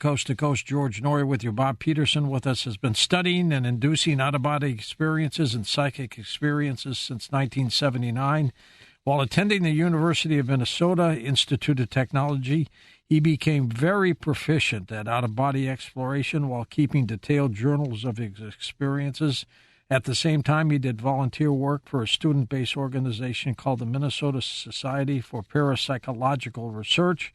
Coast to Coast. George Norrie with you. Bob Peterson with us has been studying and inducing out-of-body experiences and psychic experiences since 1979. While attending the University of Minnesota Institute of Technology, he became very proficient at out-of-body exploration while keeping detailed journals of his experiences. At the same time, he did volunteer work for a student-based organization called the Minnesota Society for Parapsychological Research,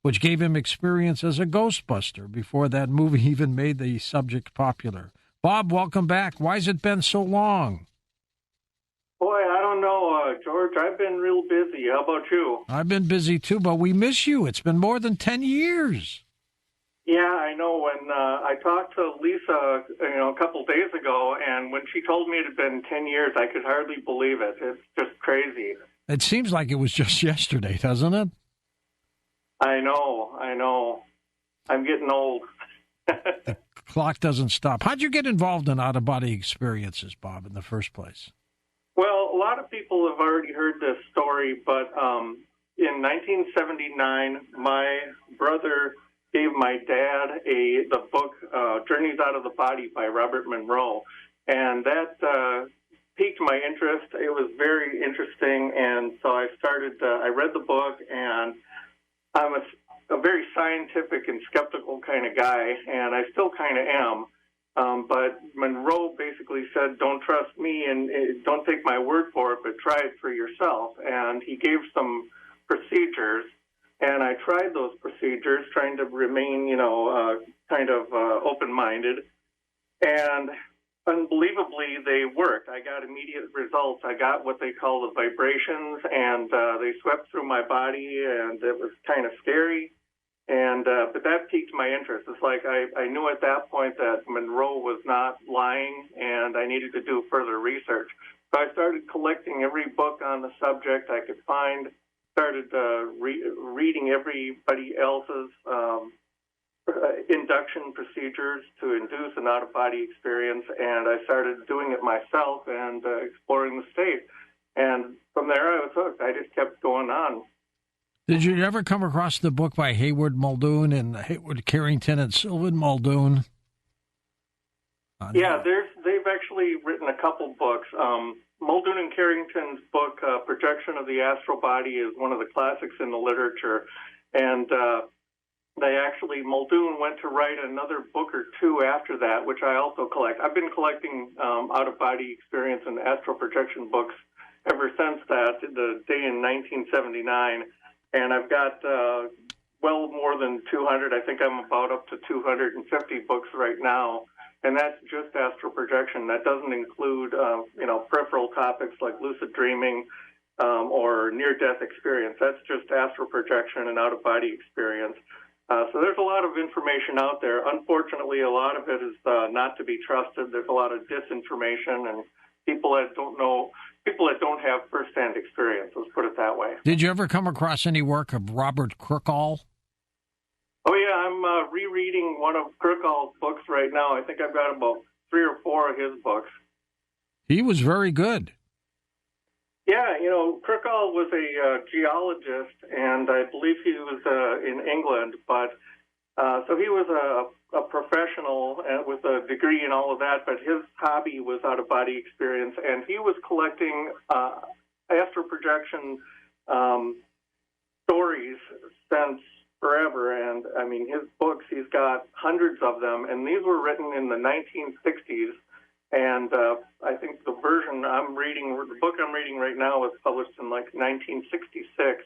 which gave him experience as a Ghostbuster before that movie even made the subject popular. Bob, welcome back. Why has it been so long? Boy, I don't know, George. I've been real busy. How about you? I've been busy, too, but we miss you. It's been more than 10 years. Yeah, I know. When I talked to Lisa, a couple days ago, and when she told me it had been 10 years, I could hardly believe it. It's just crazy. It seems like it was just yesterday, doesn't it? I know. I'm getting old. The clock doesn't stop. How'd you get involved in out-of-body experiences, Bob, in the first place? Well, a lot of people have already heard this story, but in 1979, my brother gave my dad the book Journeys Out of the Body by Robert Monroe, and that piqued my interest. It was very interesting, and so I read the book, and I'm a very scientific and skeptical kind of guy, and I still kind of am. But Monroe basically said, don't trust me and don't take my word for it, but try it for yourself. And he gave some procedures, and I tried those procedures, trying to remain, kind of open-minded. And unbelievably, they worked. I got immediate results. I got what they call the vibrations, and they swept through my body, and it was kind of scary. And but that piqued my interest. It's like I knew at that point that Monroe was not lying, and I needed to do further research. So I started collecting every book on the subject I could find, started reading everybody else's induction procedures to induce an out-of-body experience, and I started doing it myself and exploring the state. And from there I was hooked. I just kept going on. Did you ever come across the book by Hayward Muldoon and Hayward Carrington and Sylvan Muldoon? Yeah, they've actually written a couple books. Muldoon and Carrington's book, Projection of the Astral Body, is one of the classics in the literature. And Muldoon went to write another book or two after that, which I also collect. I've been collecting out-of-body experience and astral projection books ever since that, the day in 1979. And I've got well more than 200. I think I'm about up to 250 books right now. And that's just astral projection. That doesn't include, peripheral topics like lucid dreaming or near-death experience. That's just astral projection and out-of-body experience. So there's a lot of information out there. Unfortunately, a lot of it is not to be trusted. There's a lot of disinformation and people that don't have first-hand experience. Let's put it that way. Did you ever come across any work of Robert Crookall? Oh, yeah, I'm rereading one of Crookall's books right now. I think I've got about 3 or 4 of his books. He was very good. Yeah, Crookall was a geologist, and I believe he was in England, but so he was a professional with a degree and all of that, but his hobby was out-of-body experience, and he was collecting astral projection stories since forever. And, I mean, his books, he's got hundreds of them, and these were written in the 1960s. And I think the book I'm reading right now was published in like 1966,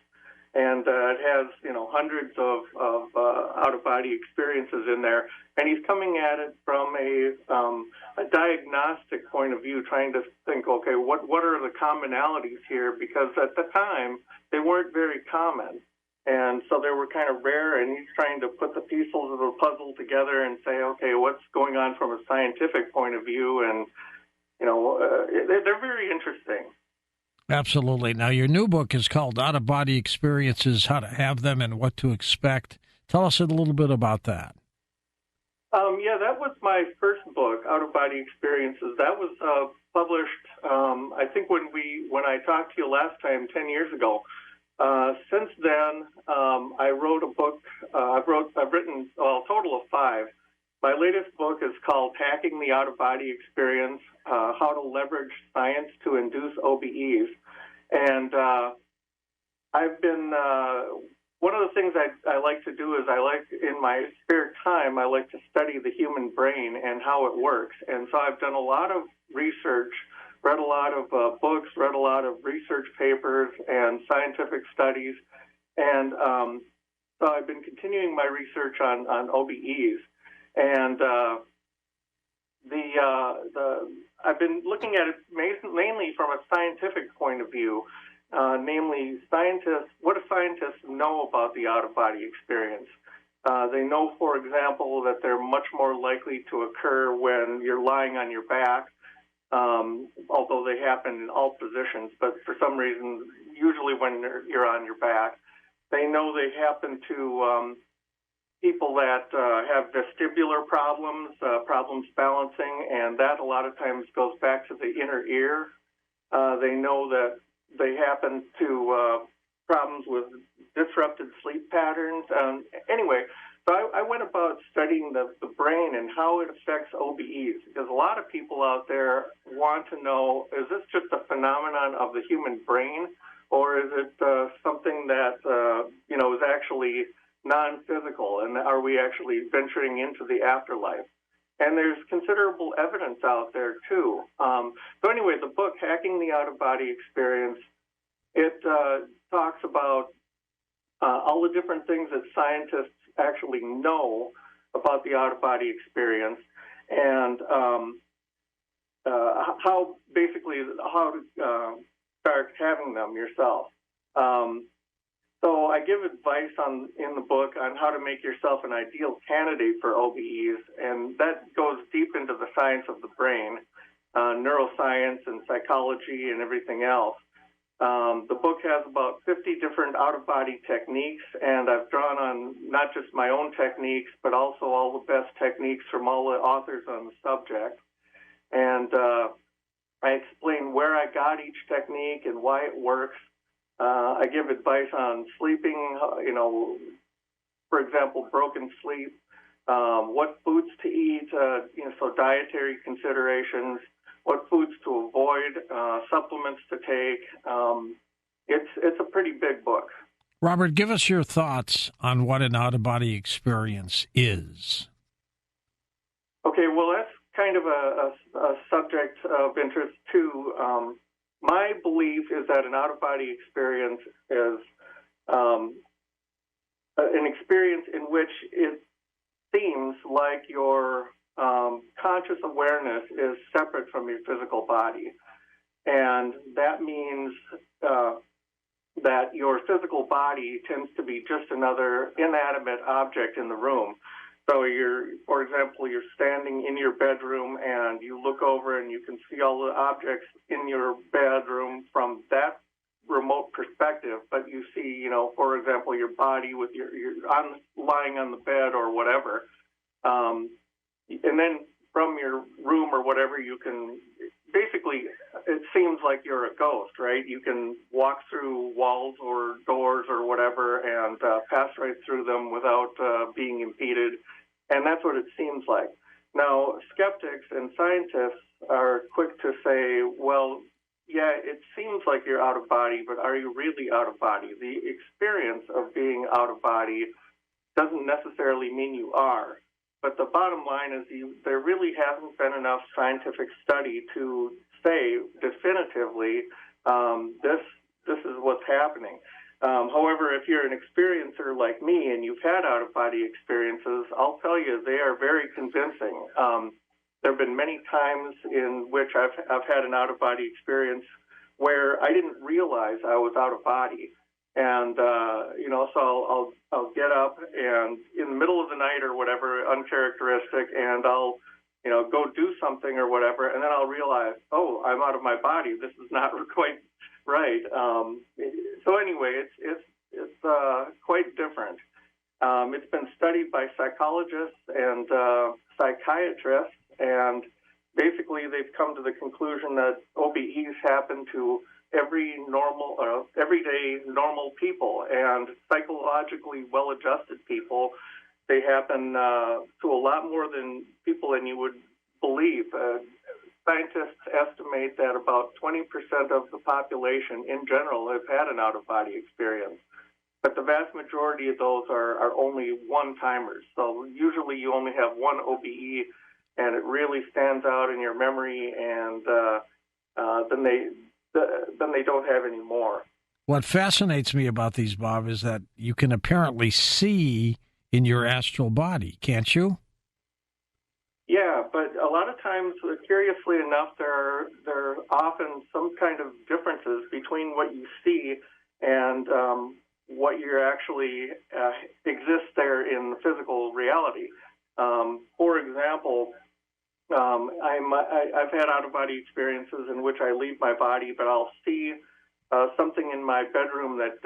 and it has hundreds of out-of-body experiences in there. And he's coming at it from a diagnostic point of view, trying to think, okay, what are the commonalities here? Because at the time they weren't very common, and so they were kind of rare. And he's trying to put the pieces of the puzzle together and say, okay, what's going on from a scientific point of view? And they're very interesting. Absolutely. Now, your new book is called Out-of-Body Experiences, How to Have Them and What to Expect. Tell us a little bit about that. Yeah, that was my first book, Out-of-Body Experiences. That was published, I think, when I talked to you last time, 10 years ago. Since then, I wrote a book. I've written a total of 5. My latest book is called Hacking the Out-of-Body Experience, How to Leverage Science to Induce OBEs. And I've been, one of the things I like to do is in my spare time, I like to study the human brain and how it works. And so I've done a lot of research, read a lot of books, read a lot of research papers and scientific studies. And so I've been continuing my research on OBEs. And I've been looking at it mainly from a scientific point of view, namely what do scientists know about the out-of-body experience? They know, for example, that they're much more likely to occur when you're lying on your back, although they happen in all positions, but for some reason, usually when you're on your back. They know they happen to people that have vestibular problems, problems balancing, and that a lot of times goes back to the inner ear. They know that they happen to problems with disrupted sleep patterns. Anyway, so I went about studying the brain and how it affects OBEs, because a lot of people out there want to know, is this just a phenomenon of the human brain, or is it something that is actually non-physical, and are we actually venturing into the afterlife? And there's considerable evidence out there, too. So anyway, the book, Hacking the Out-of-Body Experience, it talks about all the different things that scientists actually know about the out-of-body experience, and how to start having them yourself. So I give advice in the book on how to make yourself an ideal candidate for OBEs, and that goes deep into the science of the brain, neuroscience and psychology and everything else. The book has about 50 different out-of-body techniques, and I've drawn on not just my own techniques, but also all the best techniques from all the authors on the subject. And I explain where I got each technique and why it works. I give advice on sleeping, for example, broken sleep, what foods to eat, so dietary considerations, what foods to avoid, supplements to take. It's a pretty big book. Robert, give us your thoughts on what an out-of-body experience is. Okay, well, that's kind of a subject of interest, too. My belief is that an out-of-body experience is an experience in which it seems like your conscious awareness is separate from your physical body. And that means that your physical body tends to be just another inanimate object in the room. So for example, you're standing in your bedroom and you look over and you can see all the objects in your bedroom from that remote perspective, but you see, for example, your body with lying on the bed or whatever. And then from your room or whatever, you can basically, it seems like you're a ghost, right? You can walk through walls or doors or whatever and pass right through them without being impeded. And that's what it seems like. Now, skeptics and scientists are quick to say, well, yeah, it seems like you're out of body, but are you really out of body? The experience of being out of body doesn't necessarily mean you are. But the bottom line is there really hasn't been enough scientific study to say definitively this is what's happening. However, if you're an experiencer like me and you've had out-of-body experiences, I'll tell you they are very convincing. There have been many times in which I've had an out-of-body experience where I didn't realize I was out of body. And, so I'll get up and in the middle of the night or whatever, uncharacteristic, and I'll, go do something or whatever, and then I'll realize, oh, I'm out of my body. This is not quite right. So anyway, it's quite different. It's been studied by psychologists and psychiatrists, and basically they've come to the conclusion that OBEs happen to everyday normal people and psychologically well-adjusted people. They happen to a lot more than people than you would believe. Scientists estimate that about 20% of the population in general have had an out-of-body experience. But the vast majority of those are only one-timers. So usually you only have one OBE, and it really stands out in your memory, and then they don't have any more. What fascinates me about these, Bob, is that you can apparently see in your astral body, can't you? Yeah, but a lot of times, curiously enough, there are often some kind of differences between what you see and what you're actually exists there in the physical reality. For example, I've had out-of-body experiences in which I leave my body, but I'll see something in my bedroom that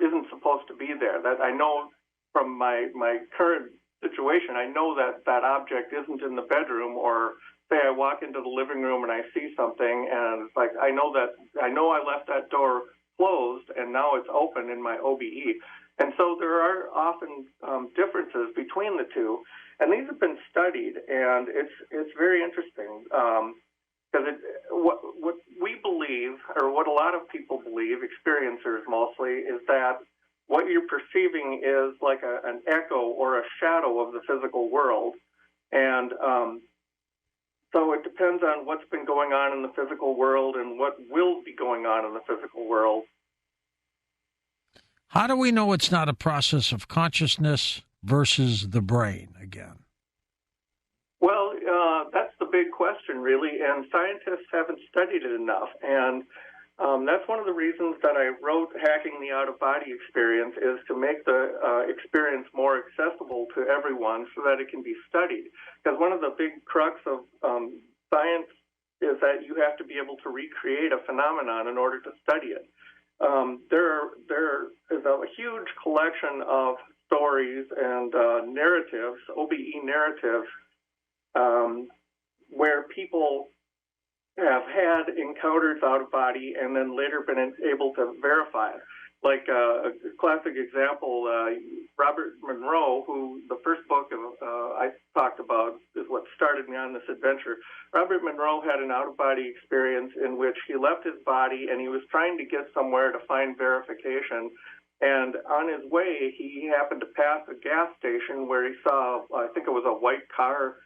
isn't supposed to be there. That I know from my current situation, I know that object isn't in the bedroom. Or say I walk into the living room and I see something, and it's like I know I left that door closed, and now it's open in my OBE. And so there are often differences between the two, and these have been studied, and it's very interesting because what we believe, or what a lot of people believe, experiencers mostly, is that what you're perceiving is like an echo or a shadow of the physical world, and so it depends on what's been going on in the physical world and what will be going on in the physical world. How do we know it's not a process of consciousness versus the brain again? Well, that's the big question, really, and scientists haven't studied it enough. And that's one of the reasons that I wrote Hacking the Out-of-Body Experience, is to make the experience more accessible to everyone so that it can be studied. Because one of the big crux of science is that you have to be able to recreate a phenomenon in order to study it. There is a huge collection of stories and narratives, OBE narratives, where people have had encounters out of body and then later been able to verify it. Like a classic example, Robert Monroe, who the first book I talked about is what started me on this adventure. Robert Monroe had an out-of-body experience in which he left his body and he was trying to get somewhere to find verification. And on his way, he happened to pass a gas station where he saw, I think it was a white car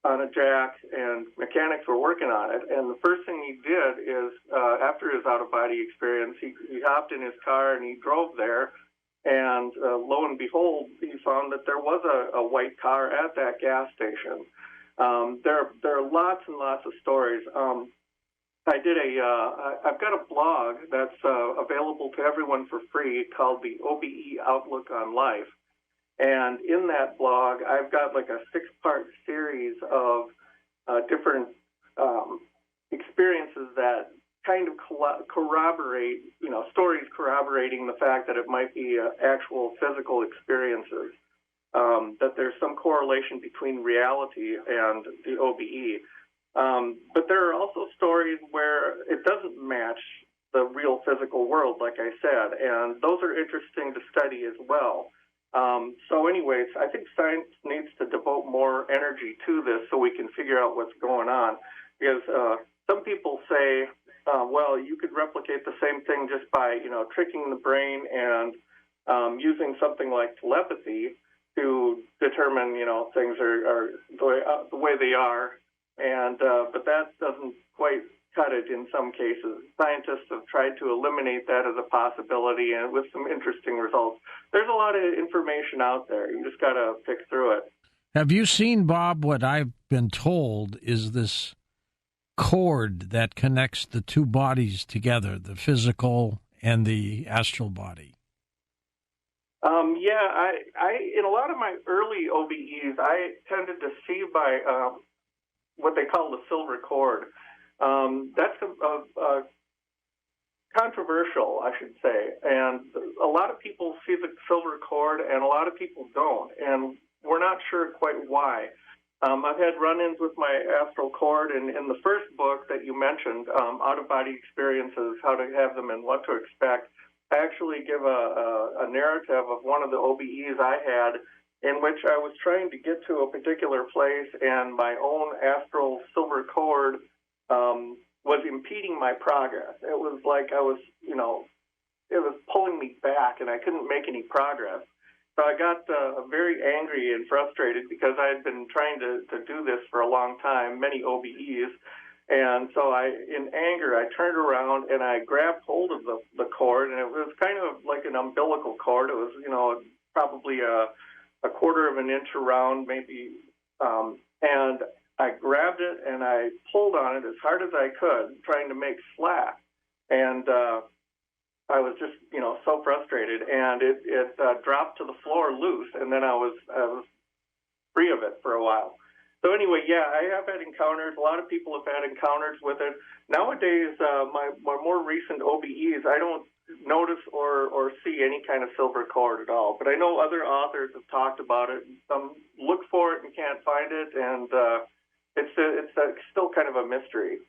on a jack, and mechanics were working on it. And the first thing he did is, after his out-of-body experience, he hopped in his car and he drove there. And lo and behold, he found that there was a white car at that gas station. There are lots and lots of stories. I've got a blog that's available to everyone for free called the OBE Outlook on Life. And in that blog, I've got like a 6-part series of different experiences that kind of corroborate, stories corroborating the fact that it might be actual physical experiences, that there's some correlation between reality and the OBE. But there are also stories where it doesn't match the real physical world, like I said, and those are interesting to study as well. So anyways, I think science needs to devote more energy to this so we can figure out what's going on. Because some people say, well, you could replicate the same thing just by, tricking the brain and using something like telepathy to determine, things are the way they are. And but that doesn't quite cut it in some cases. Scientists have tried to eliminate that as a possibility, and with some interesting results. There's a lot of information out there. You just got to pick through it. Have you seen, Bob, what I've been told is this cord that connects the two bodies together, the physical and the astral body? Yeah, I in a lot of my early OBEs, I tended to see by what they call the silver cord. That's controversial, I should say, and a lot of people see the silver cord and a lot of people don't, and we're not sure quite why. I've had run-ins with my astral cord, and in the first book that you mentioned, Out-of-Body Experiences, How to Have Them and What to Expect, I actually give a narrative of one of the OBEs I had in which I was trying to get to a particular place, and my own astral silver cord was impeding my progress. It was like I was, it was pulling me back, and I couldn't make any progress. So I got very angry and frustrated because I had been trying to do this for a long time, many OBEs. And so in anger, I turned around and I grabbed hold of the cord, and it was kind of like an umbilical cord. It was, probably a quarter of an inch around, maybe. And I grabbed it and I pulled on it as hard as I could, trying to make slack. And I was just, so frustrated, and it dropped to the floor loose, and then I was free of it for a while. So anyway, yeah, I have had encounters. A lot of people have had encounters with it. Nowadays, my more recent OBEs, I don't notice or see any kind of silver cord at all. But I know other authors have talked about it. Some look for it and can't find it, and it's still kind of a mystery.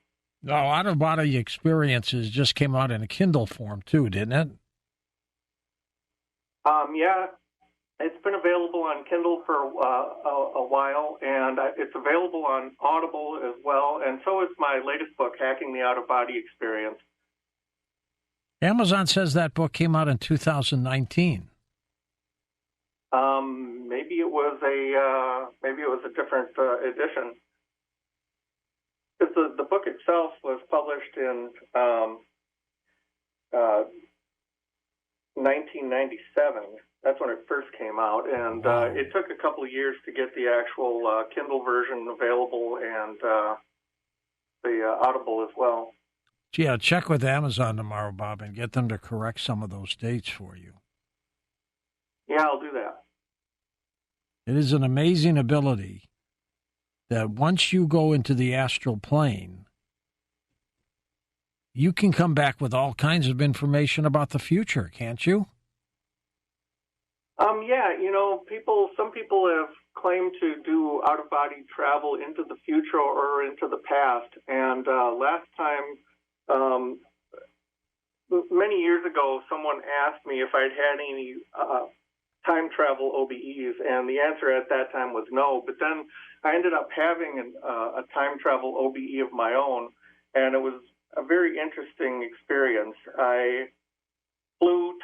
No, Out-of-Body Experiences just came out in a Kindle form, too, didn't it? Yeah, it's been available on Kindle for a while, and it's available on Audible as well, and so is my latest book, Hacking the Out-of-Body Experience. Amazon says that book came out in 2019. Maybe it was a different edition. Because the book itself was published in 1997. That's when it first came out, and it took a couple of years to get the actual Kindle version available and the Audible as well. Yeah, check with Amazon tomorrow, Bob, and get them to correct some of those dates for you. Yeah, I'll do that. It is an amazing ability that once you go into the astral plane, you can come back with all kinds of information about the future, can't you? Yeah, some people have claimed to do out-of-body travel into the future or into the past. And last time, many years ago, someone asked me if I'd had any time travel OBEs, and the answer at that time was no. But then I ended up having a time travel OBE of my own, and it was a very interesting experience. I flew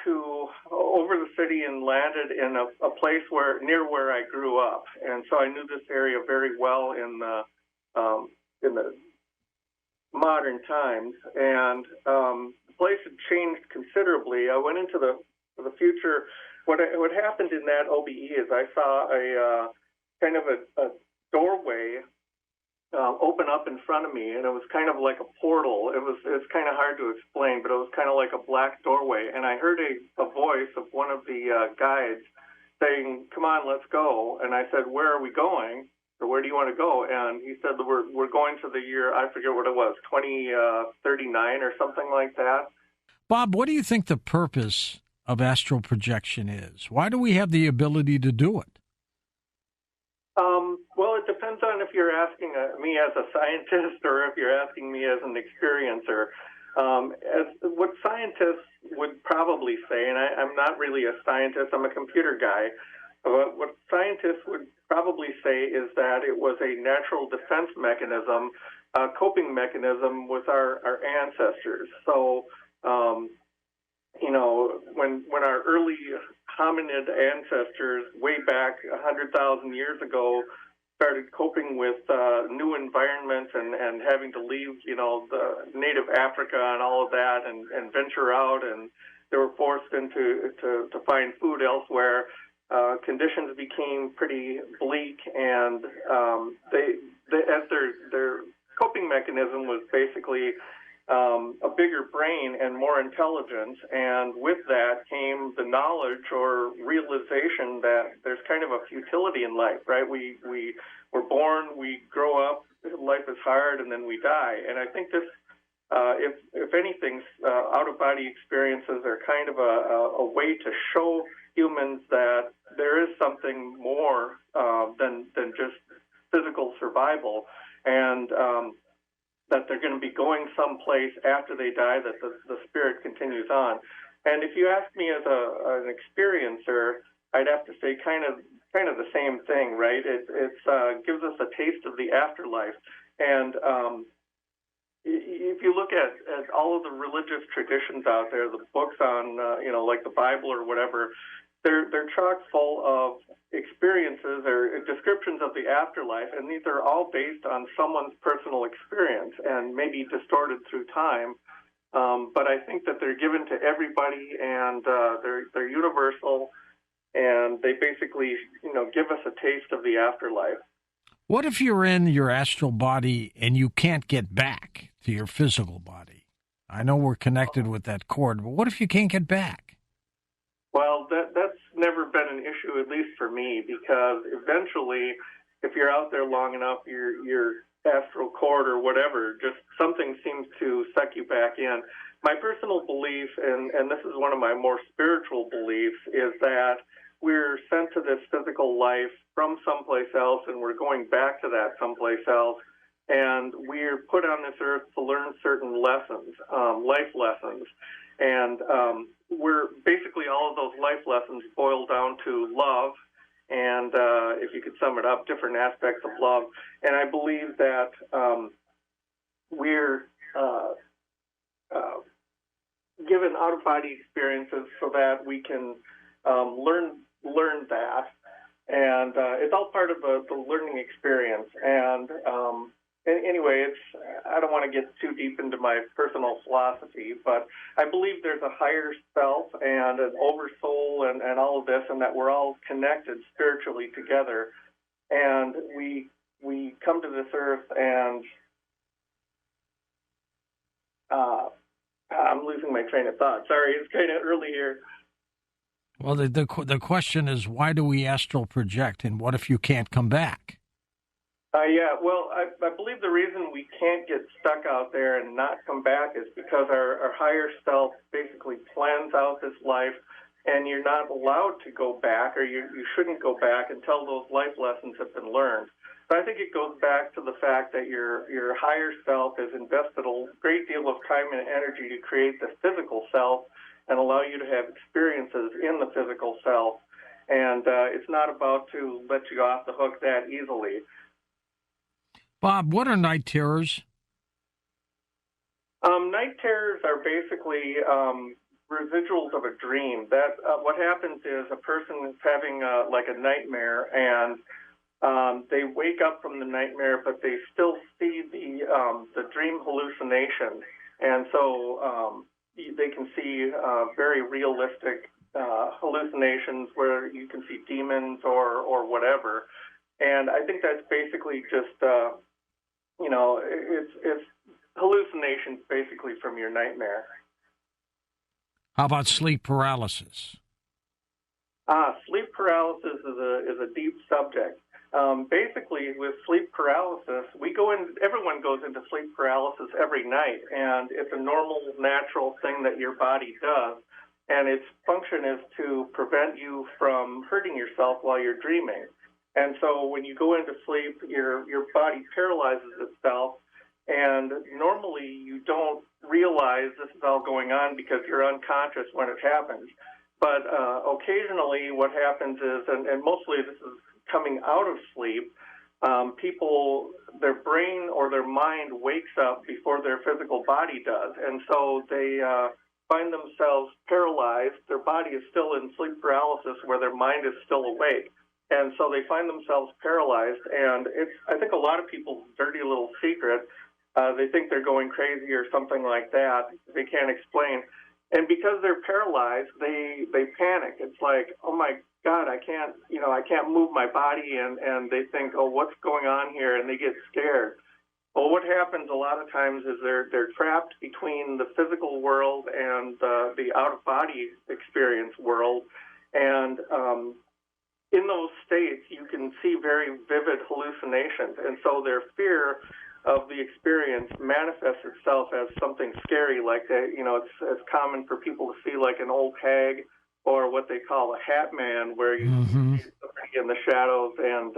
over the city and landed in a place near where I grew up, and so I knew this area very well in the modern times. And the place had changed considerably. I went into the future. What happened in that OBE is I saw a kind of a doorway open up in front of me, and it was kind of like a portal. It's kind of hard to explain, but it was kind of like a black doorway. And I heard a voice of one of the guides saying, "Come on, let's go." And I said, "Where are we going? Or where do you want to go?" And he said, we're going to the year, I forget what it was, 2039 or something like that. Bob, what do you think the purpose of astral projection is? Why do we have the ability to do it? Well, it depends on if you're asking me as a scientist or if you're asking me as an experiencer. As what scientists would probably say, and I'm not really a scientist, I'm a computer guy, but what scientists would probably say is that it was a natural defense mechanism, a coping mechanism with our ancestors. So, when our early hominid ancestors, way back 100,000 years ago, started coping with new environments and having to leave, the native Africa and all of that and venture out, and they were forced to find food elsewhere. Conditions became pretty bleak, and as their coping mechanism was basically a bigger brain and more intelligence, and with that came the knowledge or realization that there's kind of a futility in life, right? We're born, we grow up, life is hard, and then we die. And I think this, if anything, out-of-body experiences are kind of a way to show humans that there is something more than just physical survival, and that they're going to be going someplace after they die, that the spirit continues on. And if you ask me as an experiencer, I'd have to say kind of the same thing, right? It gives us a taste of the afterlife. And if you look at all of the religious traditions out there, the books on, like the Bible or whatever, they're chock full of experiences or descriptions of the afterlife, and these are all based on someone's personal experience and maybe distorted through time. But I think that they're given to everybody, and they're universal, and they basically, give us a taste of the afterlife. What if you're in your astral body and you can't get back to your physical body? I know we're connected with that cord, but what if you can't get back? Well, that's never been an issue, at least for me, because eventually, if you're out there long enough, your astral cord or whatever, just something seems to suck you back in. My personal belief, and this is one of my more spiritual beliefs, is that we're sent to this physical life from someplace else, and we're going back to that someplace else, and we're put on this earth to learn certain lessons, life lessons, and we're basically, all of those life lessons boil down to love, and if you could sum it up, different aspects of love. And I believe that we're given out-of-body experiences so that we can learn that, and it's all part of the learning experience. And anyway, I don't want to get too deep into my personal philosophy, but I believe there's a higher self and an oversoul and all of this, and that we're all connected spiritually together. And we come to this earth, and I'm losing my train of thought. Sorry, it's kind of early here. Well, the question is, why do we astral project, and what if you can't come back? I believe the reason we can't get stuck out there and not come back is because our higher self basically plans out this life, and you're not allowed to go back, or you shouldn't go back until those life lessons have been learned. But I think it goes back to the fact that your higher self has invested a great deal of time and energy to create the physical self and allow you to have experiences in the physical self. And it's not about to let you off the hook that easily. Bob, what are night terrors? Night terrors are basically residuals of a dream. That what happens is a person is having like a nightmare, and they wake up from the nightmare, but they still see the dream hallucination, and so they can see very realistic hallucinations where you can see demons or whatever. And I think that's basically just it's hallucinations basically from your nightmare. How about sleep paralysis? Sleep paralysis is a deep subject. Basically, with sleep paralysis, everyone goes into sleep paralysis every night, and it's a normal, natural thing that your body does. And its function is to prevent you from hurting yourself while you're dreaming. And so when you go into sleep, your body paralyzes itself, and normally you don't realize this is all going on because you're unconscious when it happens. But occasionally what happens is, and mostly this is coming out of sleep, people, their brain or their mind wakes up before their physical body does. And so they find themselves paralyzed. Their body is still in sleep paralysis where their mind is still awake. And so they find themselves paralyzed. And it's, I think, a lot of people's dirty little secret. They think they're going crazy or something like that. They can't explain. And because they're paralyzed, they panic. It's like, oh my God, I can't move my body, and they think, oh, what's going on here? And they get scared. Well, what happens a lot of times is they're trapped between the physical world and the out-of-body experience world. And in those states, you can see very vivid hallucinations. And so their fear of the experience manifests itself as something scary, like that. It's common for people to see like an old hag, or what they call a hat man, where you see somebody in the shadows, and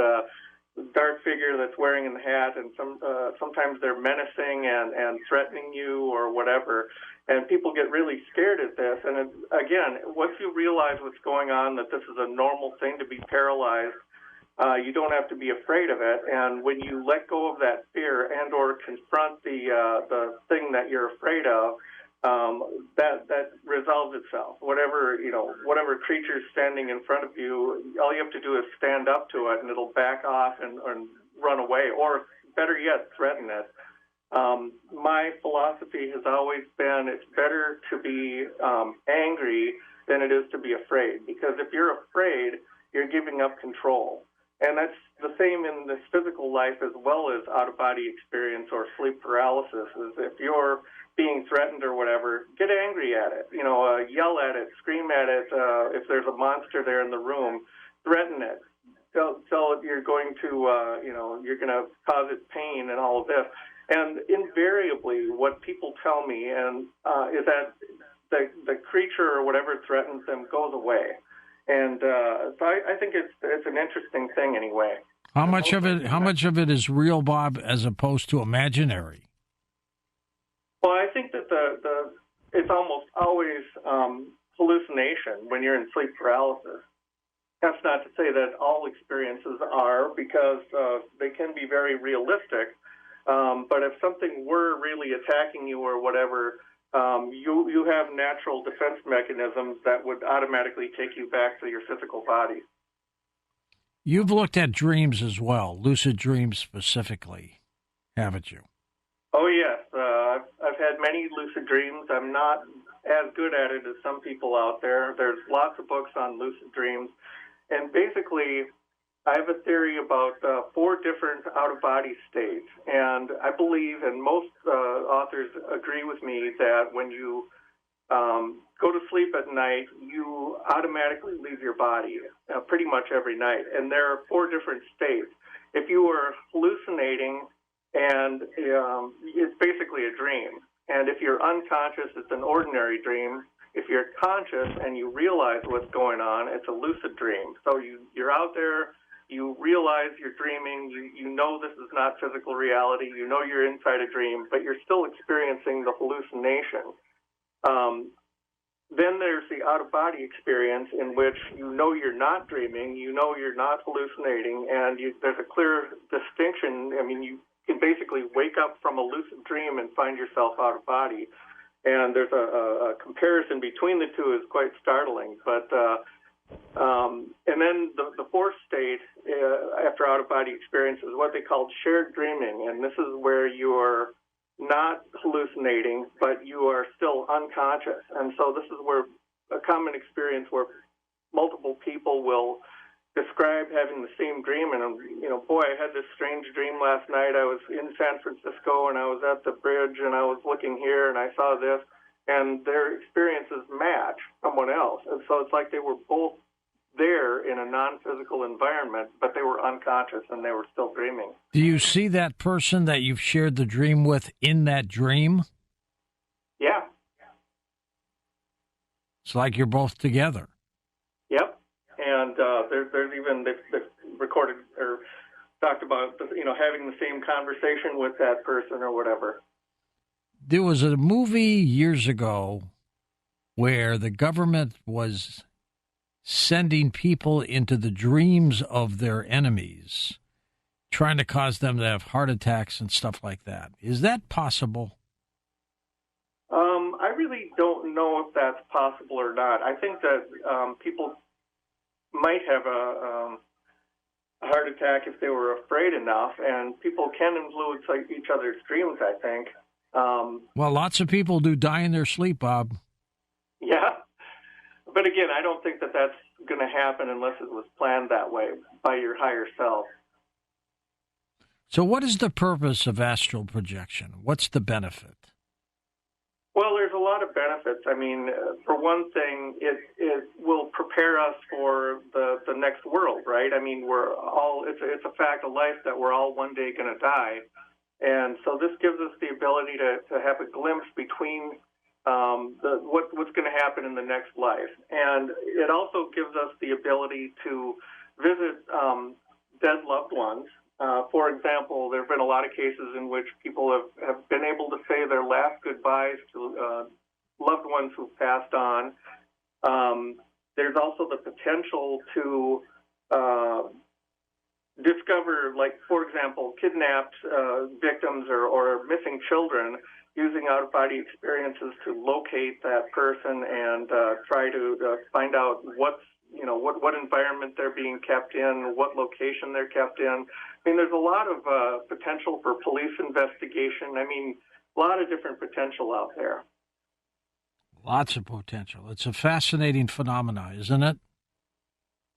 dark figure that's wearing a hat, and sometimes they're menacing and threatening you or whatever. And people get really scared at this. And again, once you realize what's going on, that this is a normal thing to be paralyzed, you don't have to be afraid of it. And when you let go of that fear and or confront the thing that you're afraid of, that resolves itself. Whatever creature's standing in front of you, all you have to do is stand up to it, and it'll back off and run away, or better yet, threaten it. My philosophy has always been it's better to be angry than it is to be afraid, because if you're afraid, you're giving up control. And that's the same in this physical life as well as out-of-body experience or sleep paralysis. Is if you're being threatened or whatever, get angry at it. Yell at it, scream at it. If there's a monster there in the room, threaten it. Tell it you're going to, you're going to cause it pain and all of this. And invariably, what people tell me is that the creature or whatever threatens them goes away. And so I think it's an interesting thing anyway. How much of it is real, Bob, as opposed to imaginary? Well, I think that it's almost always hallucination when you're in sleep paralysis. That's not to say that all experiences are, because they can be very realistic. But if something were really attacking you or whatever, you have natural defense mechanisms that would automatically take you back to your physical body. You've looked at dreams as well, lucid dreams specifically, haven't you? Oh, yes. I've had many lucid dreams. I'm not as good at it as some people out there. There's lots of books on lucid dreams. And basically, I have a theory about 4 different out-of-body states. And I believe, and most authors agree with me, that when you go to sleep at night, you automatically leave your body pretty much every night. And there are 4 different states. If you are hallucinating, and it's basically a dream. And if you're unconscious, it's an ordinary dream. If you're conscious and you realize what's going on, it's a lucid dream. So you're out there, you realize you're dreaming, you know this is not physical reality, you know you're inside a dream, but you're still experiencing the hallucination. Then there's the out-of-body experience in which you know you're not dreaming, you know you're not hallucinating, and there's a clear distinction. I mean, you can basically wake up from a lucid dream and find yourself out of body. And there's a comparison between the two is quite startling. But and then the 4th state after out-of-body experience is what they call shared dreaming. And this is where you're not hallucinating, but you are still unconscious. And so this is where a common experience where multiple people will describe having the same dream, and boy, I had this strange dream last night. I was in San Francisco, and I was at the bridge, and I was looking here, and I saw this, and their experiences match someone else. And so it's like they were both there in a non-physical environment, but they were unconscious, and they were still dreaming. Do you see that person that you've shared the dream with in that dream? Yeah. It's like you're both together. Yep. And there's even they've recorded or talked about having the same conversation with that person or whatever. There was a movie years ago where the government was sending people into the dreams of their enemies, trying to cause them to have heart attacks and stuff like that. Is that possible? I really don't know if that's possible or not. I think that people might have a heart attack if they were afraid enough, and people can influence each other's dreams, I think. Well, lots of people do die in their sleep, Bob. Yeah. But again, I don't think that that's going to happen unless it was planned that way by your higher self. So what is the purpose of astral projection? What's the benefit? Well, there's a lot of benefits. I mean, for one thing, it will prepare us for the next world, right? I mean, it's a fact of life that we're all one day going to die. And so this gives us the ability to have a glimpse between what's going to happen in the next life. And it also gives us the ability to visit dead loved ones For example, there have been a lot of cases in which people have been able to say their last goodbyes to loved ones who passed on. There's also the potential to discover, like, for example, kidnapped victims or missing children, using out-of-body experiences to locate that person and try to find out what environment they're being kept in, what location they're kept in. I mean, there's a lot of potential for police investigation. I mean, a lot of different potential out there. Lots of potential. It's a fascinating phenomenon, isn't it?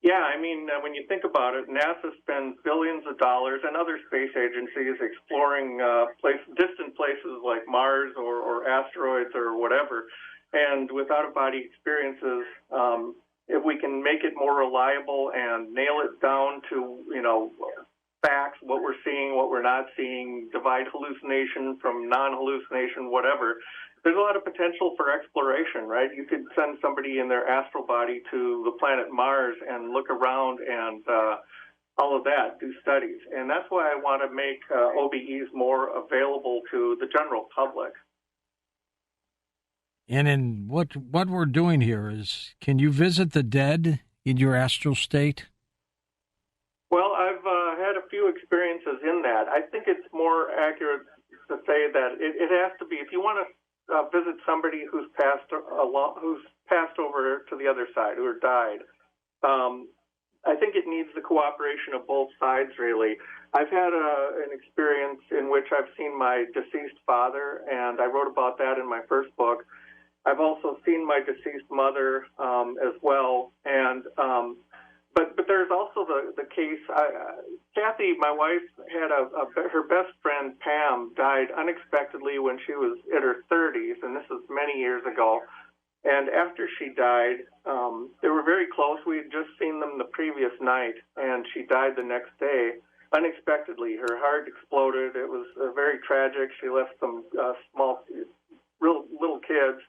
Yeah, I mean, when you think about it, NASA spends billions of dollars and other space agencies exploring distant places like Mars or asteroids or whatever. And with out-of-body experiences, if we can make it more reliable and nail it down to, facts, what we're seeing, what we're not seeing, divide hallucination from non-hallucination, whatever, there's a lot of potential for exploration, right? You could send somebody in their astral body to the planet Mars and look around and all of that, do studies. And that's why I want to make OBEs more available to the general public. And in what we're doing here is, can you visit the dead in your astral state? Well, I've had a few experiences in that. I think it's more accurate to say that it has to be, if you want to visit somebody who's passed over to the other side, who died. I think it needs the cooperation of both sides, really. I've had an experience in which I've seen my deceased father, and I wrote about that in my first book. I've also seen my deceased mother as well, and but there's also the case. Kathy, my wife, had her best friend Pam died unexpectedly when she was in her 30s, and this was many years ago. And after she died, they were very close. We had just seen them the previous night, and she died the next day unexpectedly. Her heart exploded. It was very tragic. She left some real little kids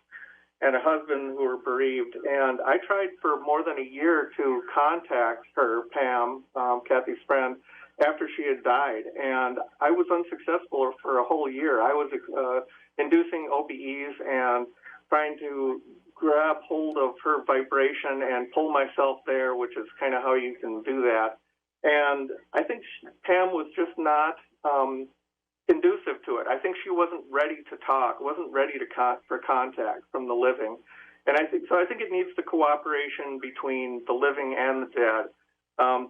and a husband who were bereaved. And I tried for more than a year to contact her, Pam, Kathy's friend, after she had died. And I was unsuccessful for a whole year. I was inducing OBEs and trying to grab hold of her vibration and pull myself there, which is kind of how you can do that. And I think Pam was just not conducive to it. I think she wasn't ready to talk, wasn't ready for contact from the living. And I think it needs the cooperation between the living and the dead.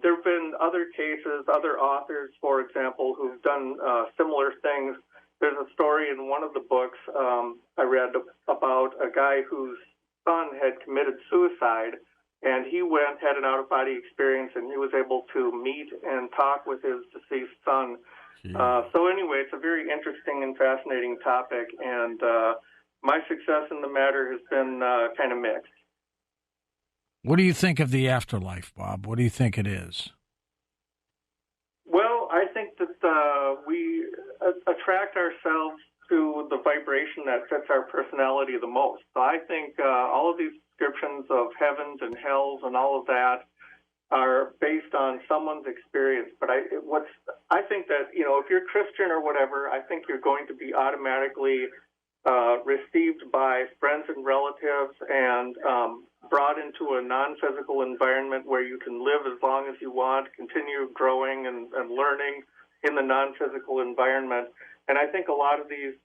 There have been other cases, other authors, for example, who've done similar things. There's a story in one of the books I read about a guy whose son had committed suicide, and he had an out-of-body experience, and he was able to meet and talk with his deceased son. So anyway, it's a very interesting and fascinating topic, and my success in the matter has been kind of mixed. What do you think of the afterlife, Bob? What do you think it is? Well, I think that we attract ourselves to the vibration that fits our personality the most. So I think all of these descriptions of heavens and hells and all of that are based on someone's experience. But I think that, if you're Christian or whatever, I think you're going to be automatically received by friends and relatives and brought into a non-physical environment where you can live as long as you want, continue growing and learning in the non-physical environment. And I think a lot of these,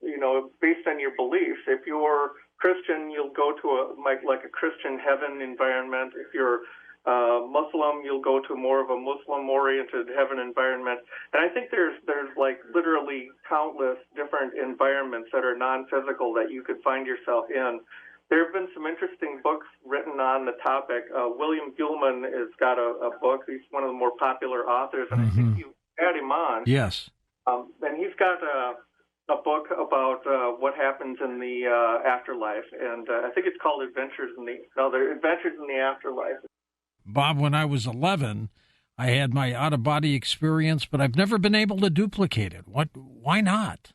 based on your beliefs, if you're Christian, you'll go to a Christian heaven environment. If you're Muslim, you'll go to more of a Muslim-oriented heaven environment. And I think there's like literally countless different environments that are non-physical that you could find yourself in. There have been some interesting books written on the topic. William Gilman has got a book. He's one of the more popular authors, and I think you had him on. Yes. And he's got a book about what happens in the afterlife, and I think it's called Adventures in the Afterlife. Bob, when I was 11, I had my out-of-body experience, but I've never been able to duplicate it. Why not?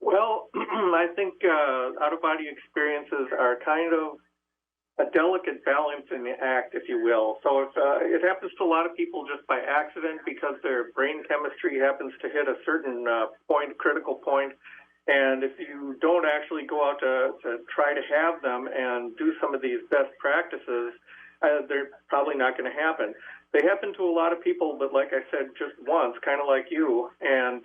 Well, I think out-of-body experiences are kind of a delicate balancing act, if you will. So if it happens to a lot of people just by accident because their brain chemistry happens to hit a certain critical point. And if you don't actually go out to try to have them and do some of these best practices, they're probably not going to happen. They happen to a lot of people, but like I said, just once, kind of like you. And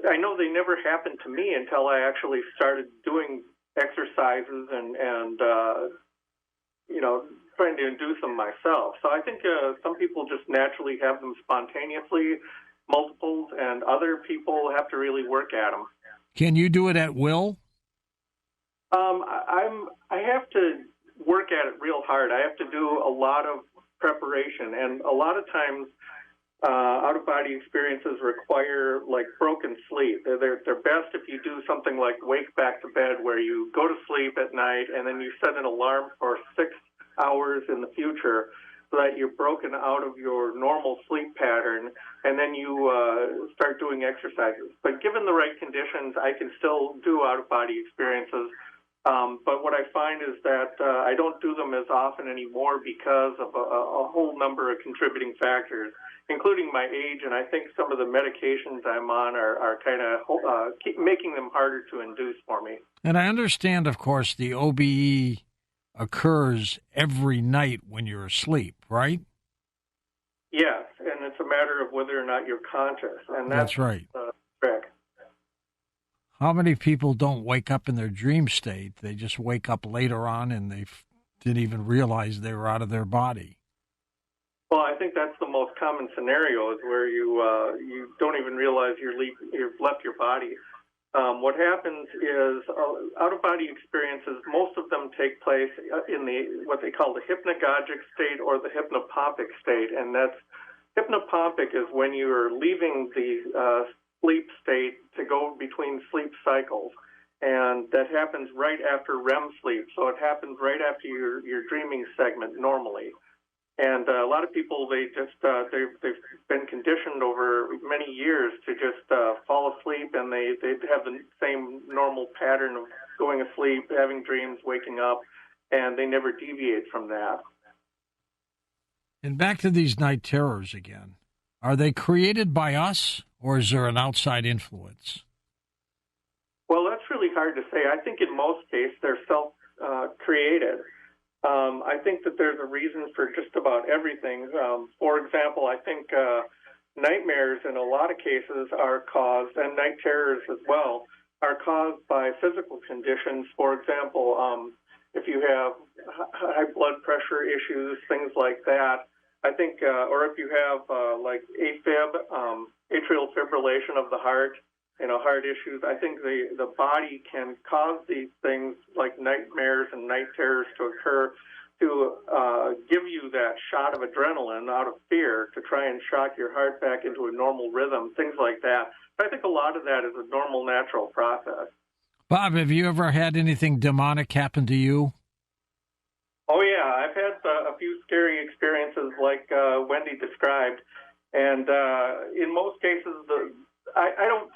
I know they never happened to me until I actually started doing exercises and trying to induce them myself. So I think some people just naturally have them spontaneously, multiples, and other people have to really work at them. Can you do it at will? I have to work at it real hard. I have to do a lot of preparation, and a lot of times out-of-body experiences require like broken sleep. They're best if you do something like wake back to bed, where you go to sleep at night and then you set an alarm for 6 hours in the future so that you're broken out of your normal sleep pattern, and then you start doing exercises. But given the right conditions, I can still do out-of-body experiences. But what I find is that I don't do them as often anymore because of a whole number of contributing factors, including my age, and I think some of the medications I'm on are kind of keep making them harder to induce for me. And I understand, of course, the OBE occurs every night when you're asleep, right? Yes, and it's a matter of whether or not you're conscious, and that's right. The trick. How many people don't wake up in their dream state? They just wake up later on and they didn't even realize they were out of their body. Well, I think that's the most common scenario, is where you don't even realize you've left your body. What happens is out-of-body experiences, most of them take place in what they call the hypnagogic state or the hypnopompic state, and that's hypnopompic is when you're leaving the sleep state to go between sleep cycles, and that happens right after REM sleep, so it happens right after your dreaming segment normally. And a lot of people, they've been conditioned over many years to just fall asleep, and they have the same normal pattern of going asleep, having dreams, waking up, and they never deviate from that. And back to these night terrors again. Are they created by us, or is there an outside influence? Well, that's really hard to say. I think in most cases they're self-created. I think that there's a reason for just about everything. For example, I think nightmares in a lot of cases are caused, and night terrors as well, are caused by physical conditions. For example, if you have high blood pressure issues, things like that, I think, or if you have like AFib, atrial fibrillation of the heart, heart issues, I think the body can cause these things like nightmares and night terrors to occur to give you that shot of adrenaline out of fear to try and shock your heart back into a normal rhythm, things like that. But I think a lot of that is a normal, natural process. Bob, have you ever had anything demonic happen to you? Oh, yeah. I've had a few scary experiences like Wendy described. And in most cases, I don't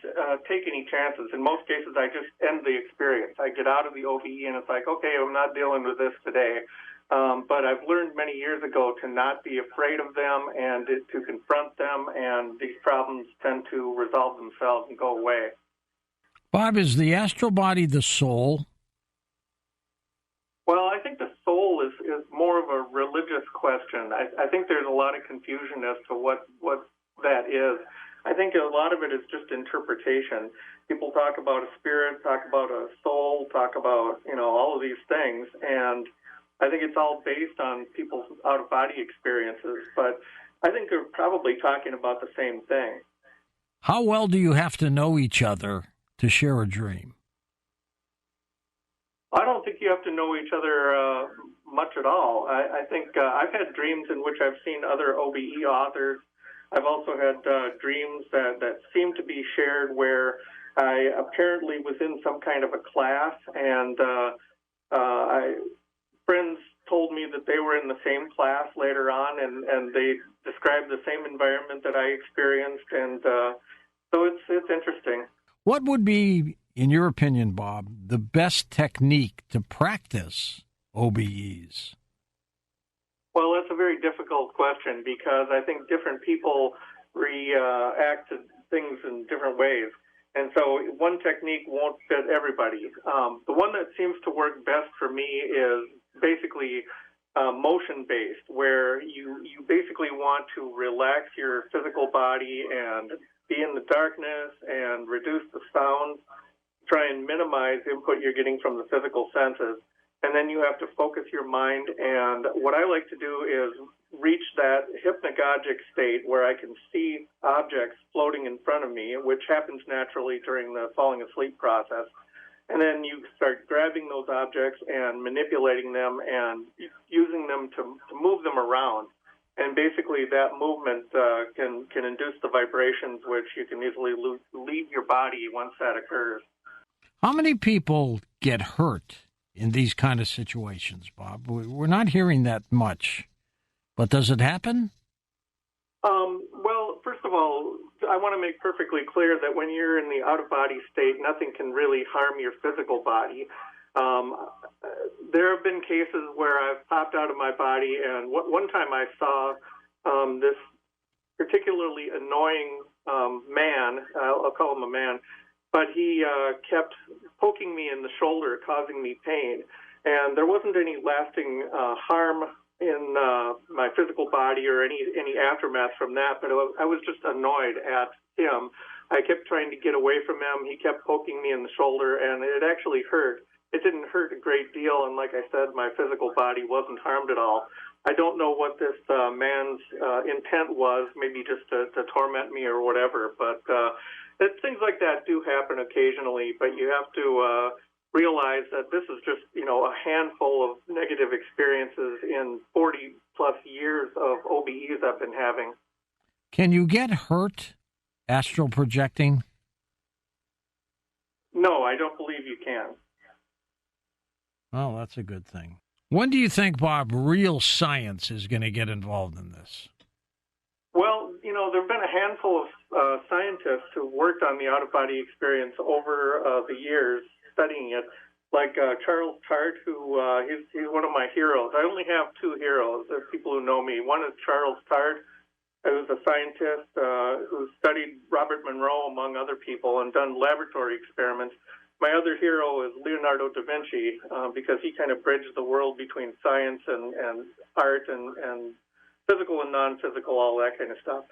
take any chances. In most cases, I just end the experience. I get out of the OBE and it's like, okay, I'm not dealing with this today. But I've learned many years ago to not be afraid of them and to confront them, and these problems tend to resolve themselves and go away. Bob, is the astral body the soul? Well, I think the soul is more of a religious question. I think there's a lot of confusion as to what that is. I think a lot of it is just interpretation. People talk about a spirit, talk about a soul, talk about, all of these things, and I think it's all based on people's out-of-body experiences, but I think they're probably talking about the same thing. How well do you have to know each other to share a dream? I don't think you have to know each other much at all. I think I've had dreams in which I've seen other OBE authors. I've also had dreams that seem to be shared where I apparently was in some kind of a class, and friends told me that they were in the same class later on, and they described the same environment that I experienced, and so it's interesting. What would be, in your opinion, Bob, the best technique to practice OBEs? Well, that's a very difficult question because I think different people react to things in different ways. And so one technique won't fit everybody. The one that seems to work best for me is basically motion-based, where you basically want to relax your physical body and be in the darkness and reduce the sounds, try and minimize input you're getting from the physical senses. And then you have to focus your mind. And what I like to do is reach that hypnagogic state where I can see objects floating in front of me, which happens naturally during the falling asleep process. And then you start grabbing those objects and manipulating them and using them to move them around. And basically that movement can induce the vibrations, which you can easily leave your body once that occurs. How many people get hurt in these kind of situations, Bob? We're not hearing that much, but does it happen? Well, first of all, I want to make perfectly clear that when you're in the out-of-body state, nothing can really harm your physical body. There have been cases where I've popped out of my body, and one time I saw this particularly annoying man, I'll call him a man, but he kept poking me in the shoulder, causing me pain. And there wasn't any lasting harm in my physical body or any aftermath from that, but I was just annoyed at him. I kept trying to get away from him. He kept poking me in the shoulder, and it actually hurt. It didn't hurt a great deal, and like I said, my physical body wasn't harmed at all. I don't know what this man's intent was, maybe just to torment me or whatever, but things like that do happen occasionally, but you have to realize that this is just, a handful of negative experiences in 40-plus years of OBEs I've been having. Can you get hurt astral projecting? No, I don't believe you can. Well, that's a good thing. When do you think, Bob, real science is going to get involved in this? Well, there have been a handful of scientists who worked on the out-of-body experience over the years studying it, like Charles Tart, who he's one of my heroes. I only have two heroes. There's people who know me. One is Charles Tart, who's a scientist who studied Robert Monroe, among other people, and done laboratory experiments. My other hero is Leonardo da Vinci, because he kind of bridged the world between science and art and physical and non-physical, all that kind of stuff.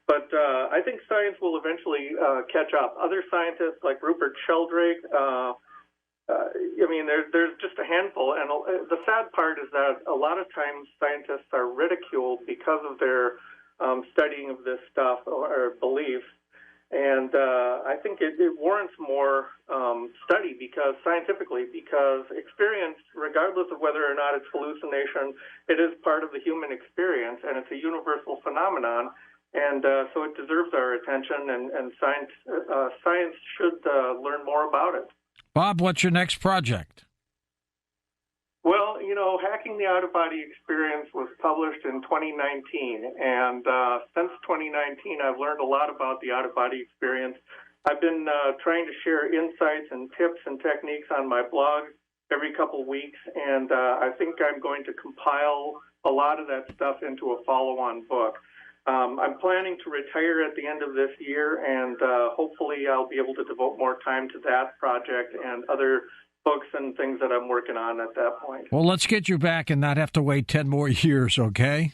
But I think science will eventually catch up. Other scientists like Rupert Sheldrake, there's just a handful. And the sad part is that a lot of times scientists are ridiculed because of their studying of this stuff or beliefs. And I think it warrants more study scientifically, because experience, regardless of whether or not it's hallucination, it is part of the human experience, and it's a universal phenomenon. And so it deserves our attention, and science should learn more about it. Bob, what's your next project? Well, Hacking the Out-of-Body Experience was published in 2019, and since 2019, I've learned a lot about the out-of-body experience. I've been trying to share insights and tips and techniques on my blog every couple weeks, and I think I'm going to compile a lot of that stuff into a follow-on book. I'm planning to retire at the end of this year, and hopefully I'll be able to devote more time to that project and other books and things that I'm working on at that point. Well, let's get you back and not have to wait 10 more years, okay?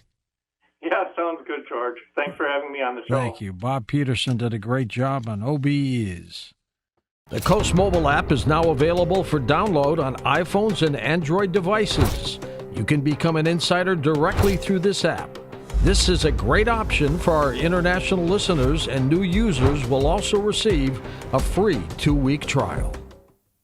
Yeah, sounds good, George. Thanks for having me on the show. Thank you. Bob Peterson did a great job on OBEs. The Coast mobile app is now available for download on iPhones and Android devices. You can become an insider directly through this app. This is a great option for our international listeners, and new users will also receive a free 2-week trial.